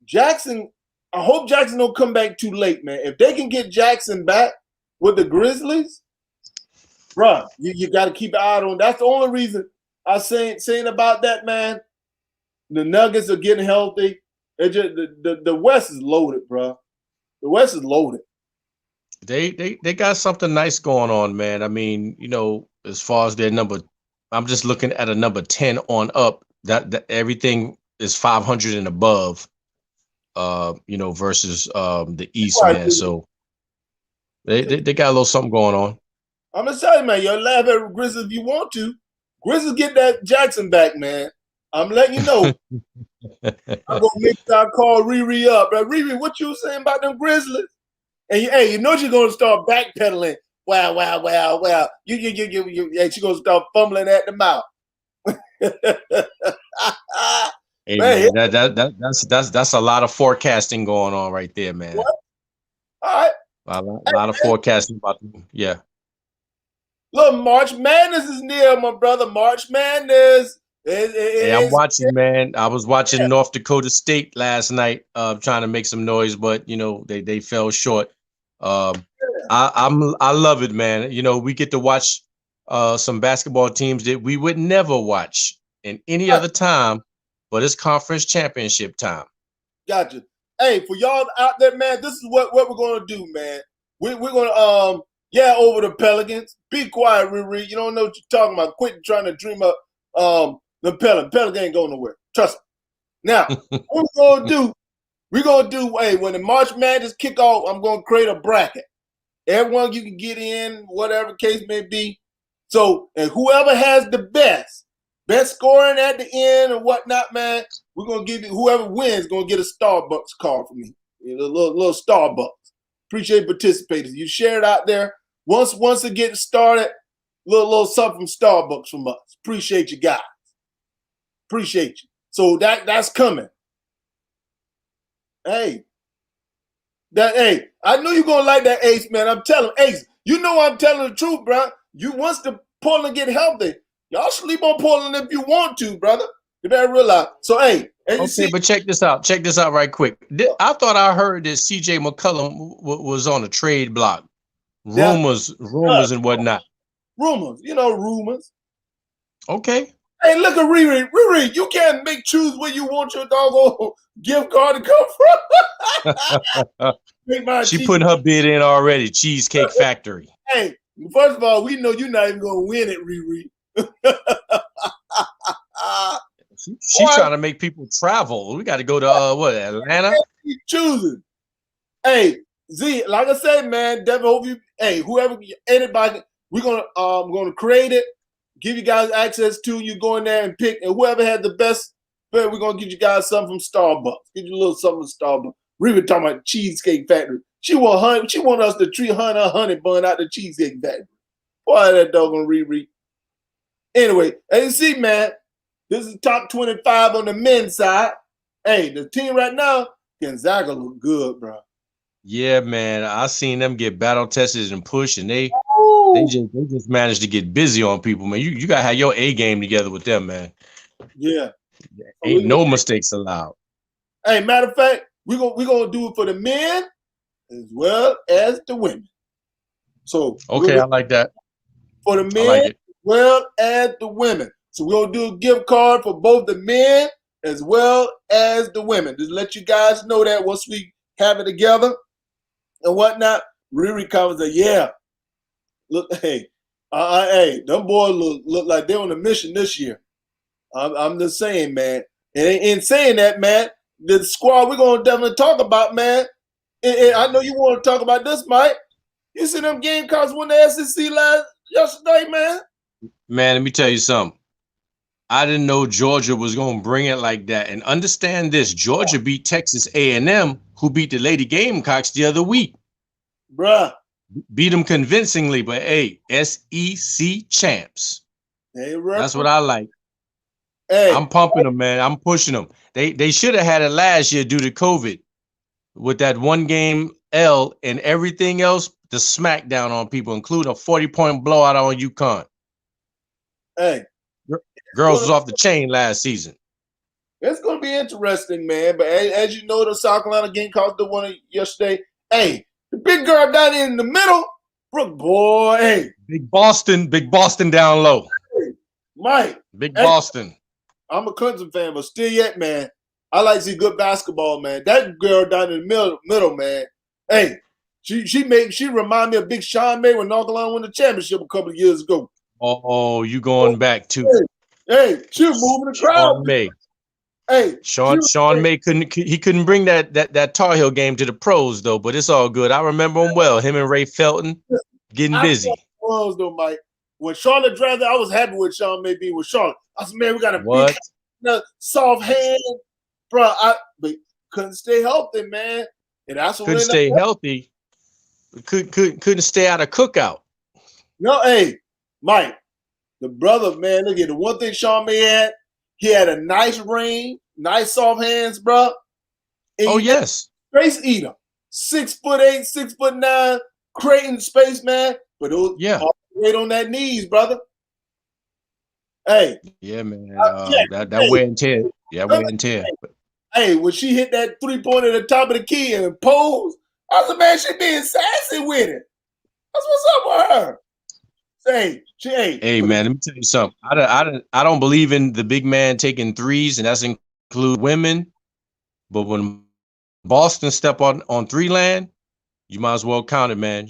Jackson, I hope Jackson don't come back too late, man. If they can get Jackson back with the Grizzlies, bruh, you gotta keep an eye on. That's the only reason I'm saying about that, man. The Nuggets are getting healthy. It just the West is loaded, bro. The West is loaded. They got something nice going on, man. I mean, as far as their number, I'm just looking at a number 10 on up. That everything is 500 and above. Versus the East, man. So they got a little something going on. I'm gonna tell you, man. You'll laugh at Grizzlies if you want to. Grizzlies get that Jackson back, man. I'm letting you know. I'm gonna make sure I call Riri up, bro. Riri, what you saying about them Grizzlies? And you know she's gonna start backpedaling. Wow. You. And she's gonna start fumbling at the mouth. Hey, man, that's a lot of forecasting going on right there, man. What? All right. A lot of forecasting about yeah. Look, March Madness is near, my brother. March Madness. Hey, I'm watching, man. I was watching North Dakota State last night, trying to make some noise, but they fell short. I love it, man. We get to watch some basketball teams that we would never watch in any other time, but it's conference championship time. Gotcha. Hey, for y'all out there, man, this is what we're gonna do, man. We're gonna over the Pelicans. Be quiet, Riri. You don't know what you're talking about. Quit trying to dream up the Pelican ain't going nowhere. Trust me. Now, what we're gonna do, when the March Madness kick off, I'm gonna create a bracket. Everyone you can get in, whatever case may be. So, and whoever has the best scoring at the end and whatnot, man, we're gonna give you, whoever wins gonna get a Starbucks card from me. A little Starbucks. Appreciate participators. You share it out there. Once it gets started, little something from Starbucks from us. Appreciate you guys. Appreciate you. So that's coming. Hey, I know you're gonna like that, Ace, man. I'm telling Ace, I'm telling the truth, bro. Once the Portland get healthy, y'all sleep on Portland if you want to, brother. You better realize. So, hey, but check this out. Check this out right quick. I thought I heard that CJ McCollum was on a trade block. Rumors and whatnot. Rumors, rumors. Okay. Hey, look at Riri. Riri, you can't choose where you want your doggone gift card to come from. She put her bid in already. Cheesecake Factory. Hey, first of all, we know you're not even gonna win it, Riri. She's trying to make people travel. We got to go to Atlanta. Choosing. Hey, Z, like I said, man, Devin, hope you. Hey, anybody, we're gonna create it. Give you guys access to. You go in there and pick, and whoever had the best, we're gonna give you guys something from Starbucks. Give you a little something from Starbucks. We were talking about Cheesecake Factory. She want us to treat her honey bun out the Cheesecake Factory. Boy, that doggone Riri. Anyway, as you see, man, this is top 25 on the men's side. Hey, the team right now, Gonzaga look good, bro. Yeah, man. I seen them get battle tested and push, and they They just managed to get busy on people, man. You gotta have your A game together with them, man. Yeah. Ain't no mistakes allowed. Hey, matter of fact, we're gonna do it for the men as well as the women. So okay, I like that. For the men as well as the women. So we're gonna do a gift card for both the men as well as the women. Just let you guys know that once we have it together and whatnot. Riri comes and yeah. Look, hey, them boys look like they're on a mission this year. I'm just saying, man. And in saying that, man, the squad we're gonna definitely talk about, man. And I know you want to talk about this, Mike. You see them Gamecocks win the SEC yesterday, man. Man, let me tell you something. I didn't know Georgia was gonna bring it like that. And understand this: Georgia beat Texas A&M, who beat the Lady Gamecocks the other week. Bruh. Beat them convincingly, but hey, SEC champs. That's what I like. Hey, I'm pumping them, man. I'm pushing them. They should have had it last year due to COVID with that one game L and everything else, the smackdown on people, including a 40-point blowout on UConn. Hey. Girls was off the chain last season. It's going to be interesting, man. But as you know, the South Carolina Gamecocks did one yesterday. Hey, the big girl down in the middle, Brooke, boy, hey. Big Boston down low. Hey, Mike. Big Boston. I'm a Clemson fan, but still yet, man, I like to see good basketball, man. That girl down in the middle, man. Hey, she remind me of Big Sean May when North Carolina won the championship a couple of years ago. Oh, you going back to? Hey, she was moving the crowd. Sean May. Hey, Sean May couldn't bring that Tar Heel game to the pros though, but it's all good. I remember him well. Him and Ray Felton getting busy. Though, Mike. When Charlotte drafted, I was happy with Sean May being with Charlotte. I said, man, we got a big, soft hand, bro. But couldn't stay healthy, man. And that's what couldn't stay healthy. Couldn't stay out of cookout. No, hey, Mike, the brother, man. Look at the one thing Sean May had. He had a nice range, nice soft hands, bro. And yes, space eater, 6'8", 6'9", creating space, man. But it was weight on that knees, brother. Hey, yeah, man. That wear and tear, wear and tear. Hey, when she hit that 3-pointer at the top of the key and pose, I was like, man, she being sassy with it. That's what's up with her. Hey, man, let me tell you something. I don't believe in the big man taking threes, and that's include women. But when Boston step on three land, you might as well count it, man.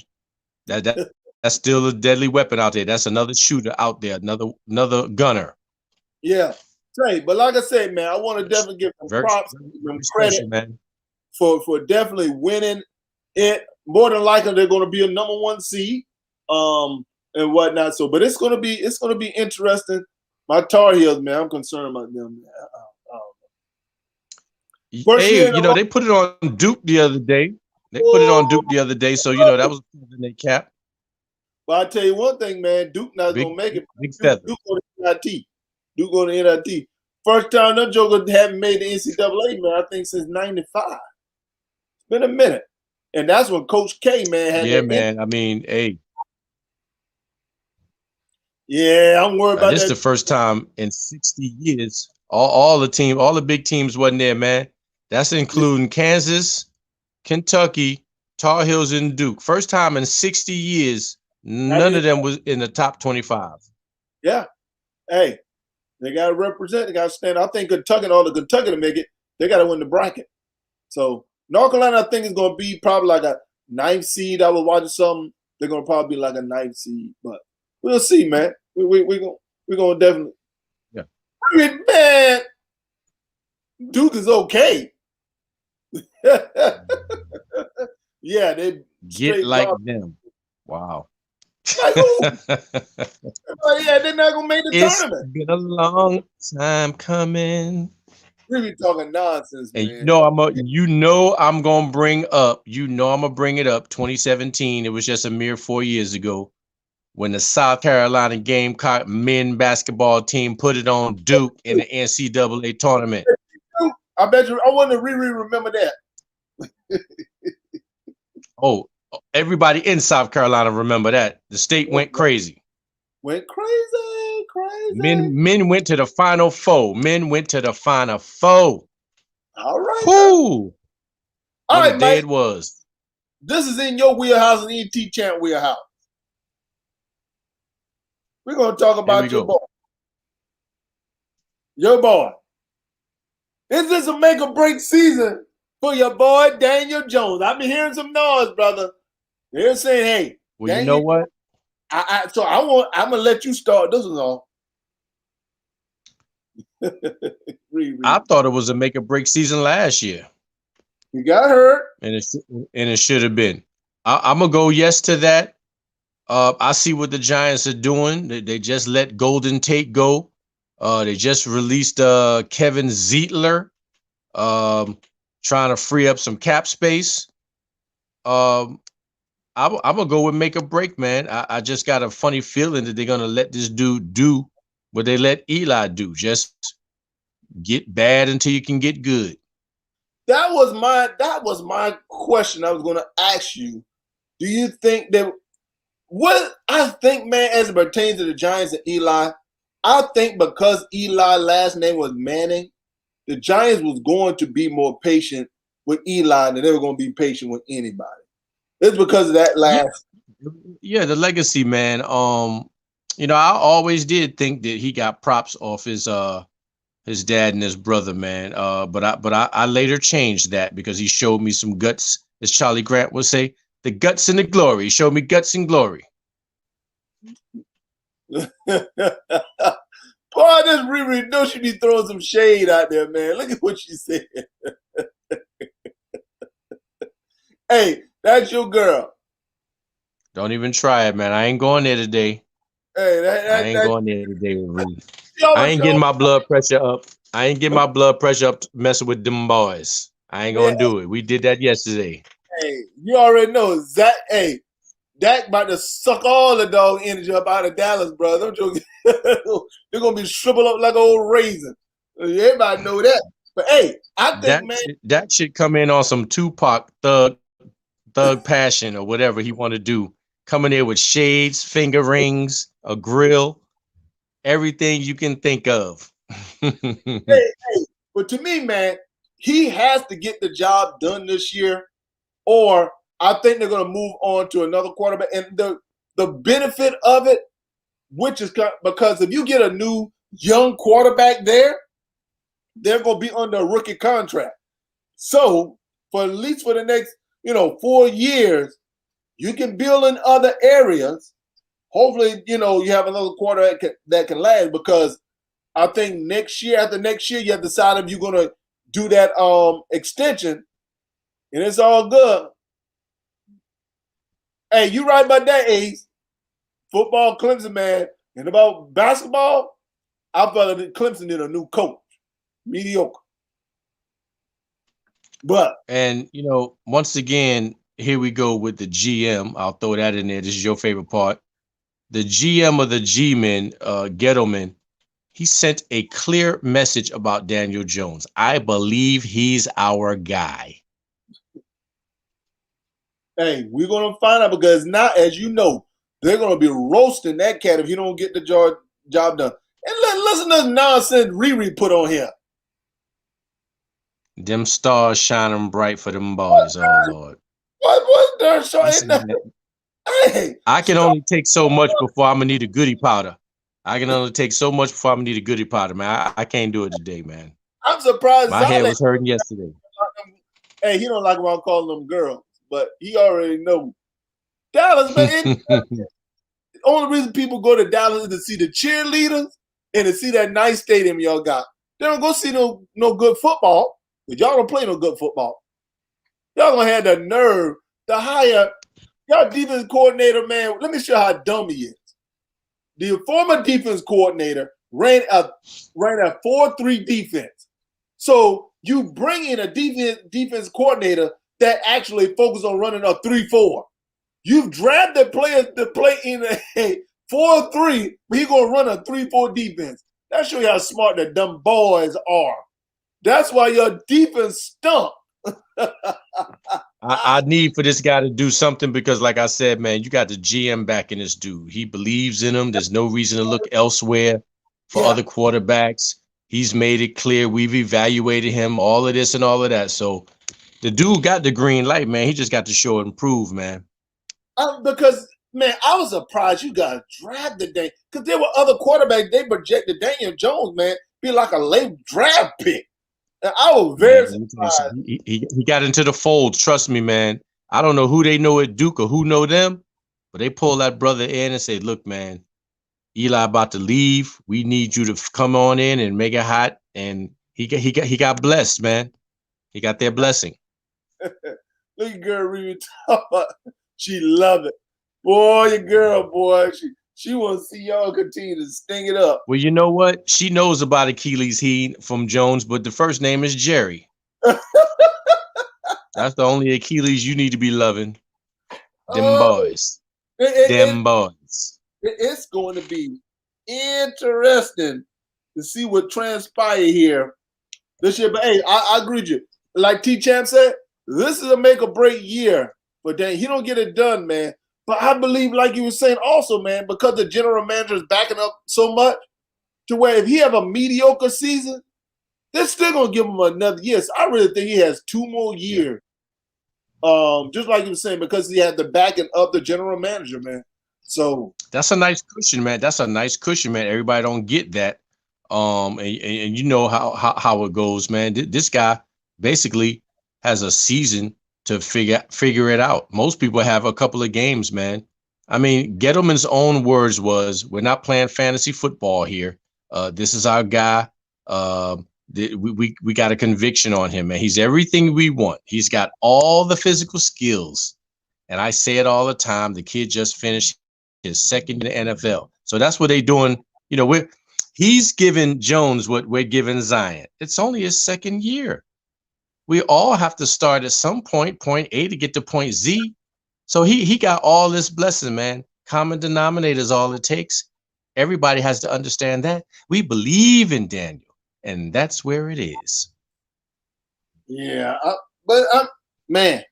That's still a deadly weapon out there. That's another shooter out there, another gunner. Yeah. But like I said, man, I want to definitely give them props, them credit, man, for definitely winning it. More than likely, they're going to be a number 1 seed. And whatnot. So, but it's gonna be interesting. My Tar Heels, man, I'm concerned about them. Hey, they put it on Duke the other day. So that was in their cap. But I tell you one thing, man, Duke not gonna make it. Duke going to NIT. Duke going to NIT. First time that joker haven't made the NCAA, man. I think since '95. It's been a minute, and that's when Coach K, man, had. Yeah, man. I mean, hey. Yeah, I'm worried about that. This is the first time in 60 years all the big teams wasn't there, man. That's including Kansas, Kentucky, Tar Heels, and Duke. First time in 60 years, none of them was in the top 25. Yeah. Hey, they got to represent. They got to stand. I think Kentucky to make it, they got to win the bracket. So North Carolina, I think, is going to be probably like a 9th seed. I was watching something. They're going to probably be like a 9th seed, but we'll see, man. We're gonna definitely. Yeah. Man, Duke is okay. Yeah, they get like them. Wow. Like who? Yeah, they're not gonna make the tournament. It's been a long time coming. We be talking nonsense, man. And I'm gonna bring it up. 2017. It was just a mere 4 years ago when the South Carolina Gamecock men basketball team put it on Duke in the NCAA tournament. I bet you. I want to remember that. everybody in South Carolina remember that. The state went crazy. Went crazy. Men went to the Final Four. Men went to the Final Four. All right. Whoo! All right, the day Mike. it was. This is in your wheelhouse and ET Champ wheelhouse. We're going to talk about your boy. Your boy. Is this a make or break season for your boy, Daniel Jones? I've been hearing some noise, brother. They're saying, hey. Well, Daniel, you know what? I'm going to let you start this one off. I thought it was a make or break season last year. You got hurt. And it should have been. I'm going to go yes to that. I see what the Giants are doing. They just let Golden Tate go. They just released Kevin Zeitler, trying to free up some cap space. I'm gonna go with make or break, man. I just got a funny feeling that they're gonna let this dude do what they let Eli do. Just get bad until you can get good. That was my question I was gonna ask you. Do you think that what I think, man, as it pertains to the Giants and Eli, I think because Eli's last name was Manning, the Giants was going to be more patient with Eli than they were going to be patient with anybody. It's because of that last. Yeah, the legacy, man. I always did think that he got props off his dad and his brother, man. But I later changed that because he showed me some guts, as Charlie Grant would say, the guts and the glory. He showed me guts and glory. Boy, this Riri, don't you be throwing some shade out there, man. Look at what she said. Hey, that's your girl. Don't even try it, man. I ain't going there today. Hey, I ain't going there today, Riri. I ain't getting my blood pressure up. I ain't getting my blood pressure up messing with them boys. I ain't gonna do it. We did that yesterday. Hey, you already know Zach. Hey, Dak about to suck all the dog energy up out of Dallas, bro. They're gonna be shriveled up like an old raisin. Everybody know that. But hey, I think that should come in on some Tupac thug passion or whatever he want to do. Coming there with shades, finger rings, a grill, everything you can think of. hey, but to me, man, he has to get the job done this year, or I think they're going to move on to another quarterback. And the benefit of it, which is because if you get a new young quarterback there, they're going to be under a rookie contract. So for at least for the next, 4 years, you can build in other areas. Hopefully, you have another quarterback that can last, because I think after next year, you have to decide if you're going to do that extension, and it's all good. Hey, you right about that, Ace. Football, Clemson, man. And about basketball, I felt that Clemson need a new coach. Mediocre. And once again, here we go with the GM. I'll throw that in there. This is your favorite part. The GM of the G-Men, Gettleman, he sent a clear message about Daniel Jones. I believe he's our guy. Hey, we're going to find out, because now, as you know, they're going to be roasting that cat if you don't get the job done. And listen to this nonsense Riri put on here. Them stars shining bright for them boys, oh Lord. What's that showing? Hey, I can only take so much before I'm going to need a goodie powder. I can only take so much before I'm going to need a goodie powder, man. I can't do it today, man. I'm surprised. My head was hurting yesterday. Hey, he don't like when I'm calling them girls, but he already knows. Dallas, man. The only reason people go to Dallas is to see the cheerleaders and to see that nice stadium y'all got. They don't go see no good football, but y'all don't play no good football. Y'all gonna have the nerve to hire y'all defense coordinator, man. Let me show you how dumb he is. The former defense coordinator ran a 4-3 defense. So you bring in a defense coordinator that actually focuses on running a 3-4. You've drafted players to play in a 4-3, but he's going to run a 3-4 defense. That shows you how smart the dumb boys are. That's why your defense stunk. I need for this guy to do something because, like I said, man, you got the GM back in this dude. He believes in him. There's no reason to look elsewhere for other quarterbacks. He's made it clear. We've evaluated him, all of this and all of that. So the dude got the green light, man. He just got to show and prove, man. Because, man, I was surprised you guys drafted Daniel. Because there were other quarterbacks. They projected Daniel Jones, man, be like a late draft pick. And I was very surprised. He got into the fold. Trust me, man. I don't know who they know at Duke or who know them, but they pull that brother in and say, look, man, Eli about to leave. We need you to come on in and make it hot. And he got blessed, man. He got their blessing. Look at girl Riri talk. She love it. Boy, your girl, boy. She want to see y'all continue to sting it up. Well, you know what? She knows about Achilles Heat from Jones, but the first name is Jerry. That's the only Achilles you need to be loving. Them boys. Them boys. It's going to be interesting to see what transpire here this year. But hey, I agree with you. Like T-Champ said, this is a make or break year. But then he don't get it done, man. But I believe, like you were saying also, man, because the general manager is backing up so much to where if he have a mediocre season, they're still going to give him another year. So I really think he has 2 more years. Just like you were saying, because he had the backing of the general manager, man. So that's a nice cushion, man. That's a nice cushion, man. Everybody don't get that. And you know how it goes, man. This guy basically has a season to figure it out. Most people have a couple of games, man. I mean, Gettleman's own words was, we're not playing fantasy football here. This is our guy. We got a conviction on him, man. He's everything we want. He's got all the physical skills. And I say it all the time. The kid just finished his second year in the NFL. So that's what they're doing. You know, he's giving Jones what we're giving Zion. It's only his second year. We all have to start at some point A to get to point Z. So he got all this blessing, man. Common denominator is all it takes. Everybody has to understand that. We believe in Daniel, and that's where it is. Yeah, man,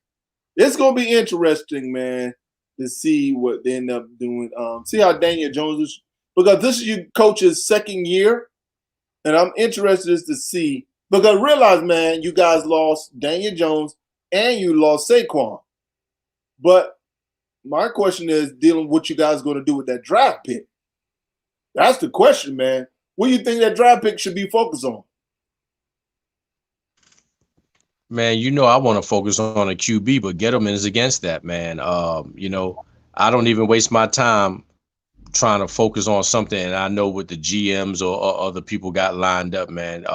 it's going to be interesting, man, to see what they end up doing. See how Daniel Jones is, because this is your coach's second year, and I'm interested to see. Because realize, man, you guys lost Daniel Jones and you lost Saquon. But my question is dealing with what you guys going to do with that draft pick. That's the question, man. What do you think that draft pick should be focused on? Man, you know I want to focus on a QB, but Gettleman is against that, man. You know, I don't even waste my time trying to focus on something, and I know what the GMs or other people got lined up, man.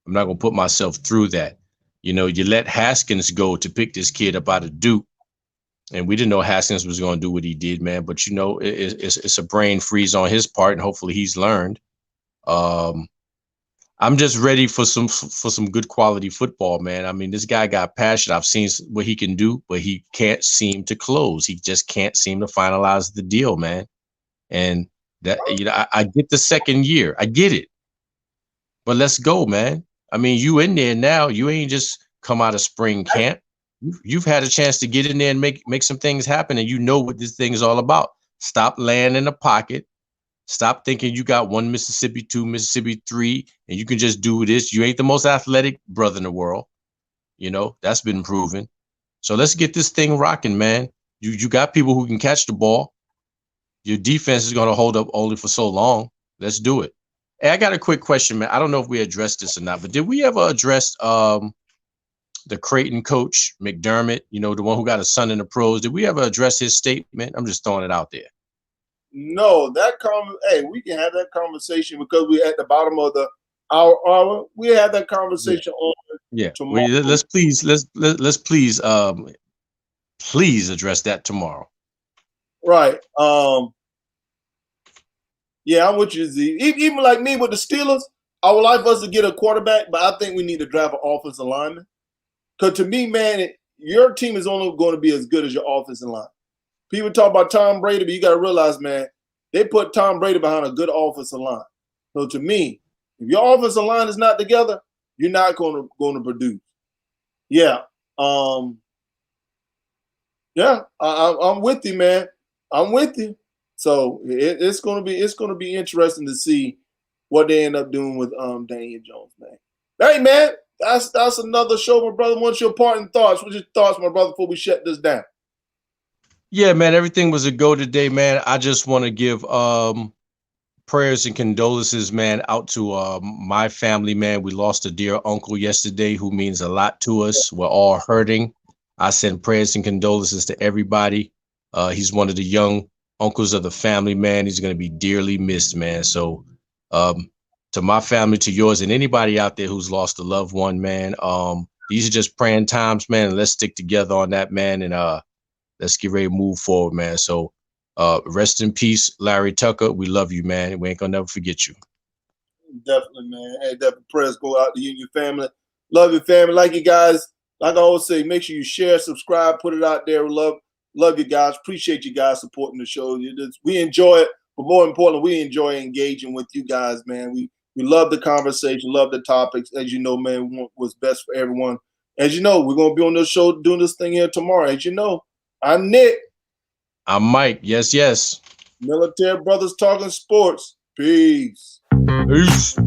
I'm not going to put myself through that. You know, you let Haskins go to pick this kid up out of Duke, and we didn't know Haskins was going to do what he did, man. But, you know, it's a brain freeze on his part, and hopefully he's learned. I'm just ready for some good quality football, man. I mean, this guy got passion. I've seen what he can do, but he can't seem to close. He just can't seem to finalize the deal, man. And that, you know, I get the second year. I get it. But let's go, man. I mean, you in there now. You ain't just come out of spring camp. You've had a chance to get in there and make some things happen, and you know what this thing is all about. Stop laying in the pocket. Stop thinking you got 1 Mississippi, 2 Mississippi, 3, and you can just do this. You ain't the most athletic brother in the world. You know, that's been proven. So let's get this thing rocking, man. You got people who can catch the ball. Your defense is going to hold up only for so long. Let's do it. Hey, I got a quick question, man. I don't know if we addressed this or not, but did we ever address the Creighton coach, McDermott, you know, the one who got a son in the pros? Did we ever address his statement? I'm just throwing it out there. No, hey, we can have that conversation because we're at the bottom of the hour. We have that conversation on tomorrow. Let's please address that tomorrow. Right. Yeah, I'm with you, Z. Even like me with the Steelers, I would like us to get a quarterback, but I think we need to draft an offensive lineman. Because to me, man, your team is only going to be as good as your offensive line. People talk about Tom Brady, but you got to realize, man, they put Tom Brady behind a good offensive line. So to me, if your offensive line is not together, you're not going to produce. Yeah. Yeah, I'm with you, man. I'm with you. So it's gonna be interesting to see what they end up doing with Daniel Jones, man. Hey, man, that's another show, my brother. What's your parting thoughts? What's your thoughts, my brother, before we shut this down? Yeah, man, everything was a go today, man. I just want to give prayers and condolences, man, out to my family, man. We lost a dear uncle yesterday who means a lot to us. We're all hurting. I send prayers and condolences to everybody. He's one of the young uncles of the family, man. He's going to be dearly missed, man. So to my family, to yours, and anybody out there who's lost a loved one, man, these are just praying times, man. Let's stick together on that, man, and let's get ready to move forward, man. So rest in peace, Larry Tucker. We love you, man. We ain't gonna never forget you. Definitely, man. Hey, definitely prayers go out to you and your family. Love your family. Like you guys, like I always say, make sure you share, subscribe, put it out there. Love you guys. Appreciate you guys supporting the show. We enjoy it, but more importantly, we enjoy engaging with you guys, man. We love the conversation, love the topics. As you know, man, we want what's best for everyone. As you know, we're gonna be on this show doing this thing here tomorrow. As you know, I'm Nick. I'm Mike. Yes, yes. Military Brothers Talking Sports. Peace. Peace.